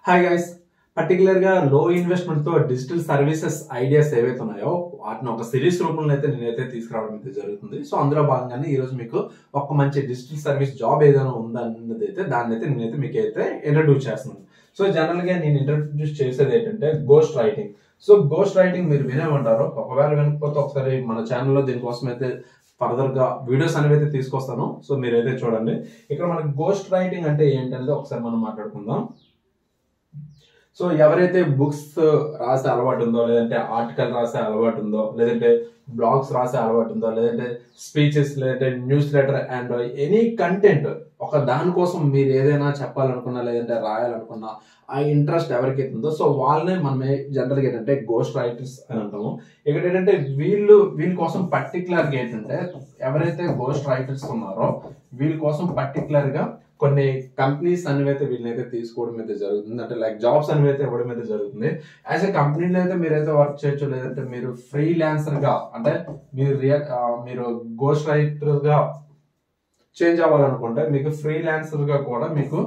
Hi guys, particular గా లో investment తో డిజిటల్ సర్వీసెస్ ఐడియాస్ ఏవైతే ఉన్నాయో వాటిని ఒక సిరీస్ రూపంలో అయితే నేనైతే తీసుకురావడం అయితే జరుగుతుంది. సో అందులో భాగంగానే ఈ రోజు మీకు ఒక మంచి డిజిటల్ సర్వీస్ జాబ్ ఏదైనా ఉందా అన్నది అయితే దాన్ని అయితే నేనైతే మీకు అయితే ఇంట్రడ్యూస్ చేస్తున్నాను. సో జనరల్ గా నేను ఇంట్రడ్యూస్ చేసేది ఏంటంటే ghost writing. So ghost writing మీరు వినేమంటారు, ఒకవేళ వినకపోతే ఒకసారి మన ఛానల్లో దీనికోసం అయితే ఫర్దర్ గా వీడియోస్ అనేవి అయితే తీసుకొస్తాను. సో మీరైతే చూడండి. ఇక్కడ మనకి గోస్ట్ రైటింగ్ అంటే ఏంటనేది ఒకసారి మనం మాట్లాడుకుందాం. సో ఎవరైతే బుక్స్ రాసే అలవాటు ఉందో, లేదంటే ఆర్టికల్ రాసే అలవాటు ఉందో, లేదంటే బ్లాగ్స్ రాసే అలవాటు ఉందో, లేదంటే స్పీచెస్, లేదంటే news letter and any content ఒక దానికోసం మీరు ఏదైనా చెప్పాలనుకున్నా, లేదంటే రాయాలనుకున్నా ఆ ఇంట్రెస్ట్ ఎవరికైతే ఉందో సో వాళ్ళనే మనం జనరల్గా ఏంటంటే గోస్ట్ రైటర్స్ అని అంటాము. ఇక్కడ ఏంటంటే వీళ్ళ కోసం పర్టికులర్ గా ఏంటంటే ఎవరైతే గోస్ట్ రైటర్స్ ఉన్నారో వీళ్ళ కోసం పర్టికులర్ గా కొన్ని కంపెనీస్ అనేవి అయితే వీళ్ళనైతే తీసుకోవడం అయితే జరుగుతుంది. అంటే లైక్ జాబ్స్ అనేవి అయితే ఇవ్వడం అయితే జరుగుతుంది. యాజ్ ఎ కంపెనీలో అయితే మీరైతే వర్క్ చేయొచ్చు, లేదంటే మీరు ఫ్రీలాన్సర్ గా అంటే మీరు గోస్ట్ రైటర్ గా చేంజ్ అవ్వాలనుకుంటే మీకు ఫ్రీలాన్సర్ గా కూడా మీకు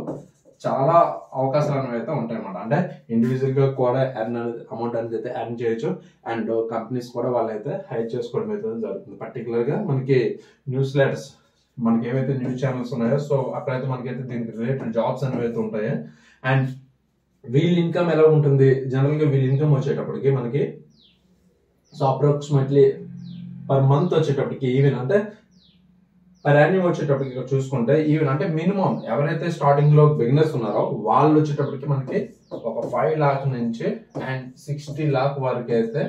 చాలా అవకాశాలు అనేవి అయితే ఉంటాయి అన్నమాట. అంటే ఇండివిజువల్ గా కూడా అమౌంట్ అనేది అయితే ఎర్న్ చేయొచ్చు అండ్ కంపెనీస్ కూడా వాళ్ళైతే హైర్ చేసుకోవడం అయితే జరుగుతుంది. పర్టికులర్ గా మనకి న్యూస్ లెటర్స్, మనకి ఏవైతే న్యూస్ ఛానల్స్ ఉన్నాయో సో అక్కడైతే మనకైతే దీనికి రిలేటెడ్ జాబ్స్ అనేవి అయితే ఉంటాయి. అండ్ వీళ్ళ ఇన్కమ్ ఎలా ఉంటుంది, జనరల్ గా వీళ్ళ ఇన్కమ్ వచ్చేటప్పటికి మనకి సో అప్రాక్సిమేట్లీ పర్ మంత్ వచ్చేటప్పటికి ఈవెన్ అంటే పర్ యాన్యువల్ వచ్చేటప్పటికి ఇక్కడ చూసుకుంటే ఈవెన్ అంటే మినిమం ఎవరైతే స్టార్టింగ్ లో బిగినర్స్ ఉన్నారో వాళ్ళు వచ్చేటప్పటికి మనకి ఒక 5 లాక్ నుంచి అండ్ 60 లాక్ వరకు అయితే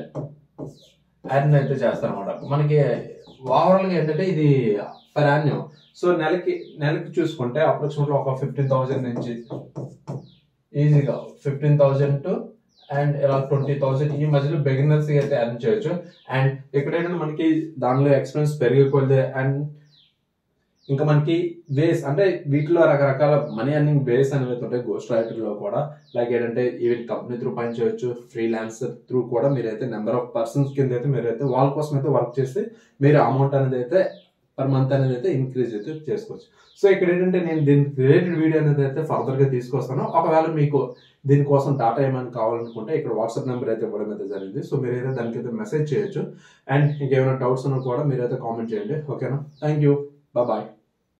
ఎర్న్ అయితే చేస్తారన్నమాట. మనకి ఓవరాల్ గా ఏంటంటే ఇది పర్ యాన్యువల్. సో నెలకి చూసుకుంటే అప్రాక్సిమేట్లీ ఒక 15,000 నుంచి ఈజీగా 15,000 టు అండ్ ఇలా 20,000 ఈ మధ్యలో బిగినర్స్ అయితే ఎర్న్ చేయొచ్చు. అండ్ ఇక్కడ ఏంటంటే మనకి దానిలో ఎక్స్పెన్స్ పెరిగిపోతే అండ్ ఇంకా మనకి వేస్ అంటే వీటిలో రకరకాల మనీ అర్నింగ్ వేస్ అనేవి ఉంటాయి. గోస్ట్ రైటర్ లో కూడా లైక్ ఏంటంటే ఈవెన్ కంపెనీ త్రూ పని చేయొచ్చు, ఫ్రీలాన్సర్ త్రూ కూడా మీరైతే నెంబర్ ఆఫ్ పర్సన్స్ కింద అయితే మీరైతే వాళ్ళ కోసం అయితే వర్క్ చేసి మీరు అమౌంట్ అనేది అయితే పర్ మంత్ అనేది అయితే ఇంక్రీజ్ అయితే చేసుకోవచ్చు. సో ఇక్కడ ఏంటంటే నేను దీనికి రిలేటెడ్ వీడియో అనేది అయితే ఫర్దర్ గా తీసుకొస్తాను. ఒకవేళ మీకు దీనికోసం డాటా ఏమైనా కావాలనుకుంటే ఇక్కడ వాట్సాప్ నెంబర్ అయితే ఇవ్వడం అయితే జరిగింది. సో మీరైతే దానికైతే మెసేజ్ చేయొచ్చు. అండ్ ఇంకేమైనా డౌట్స్ ఉన్నా కూడా మీరైతే కామెంట్ చేయండి. ఓకేనా? Thank you, bye.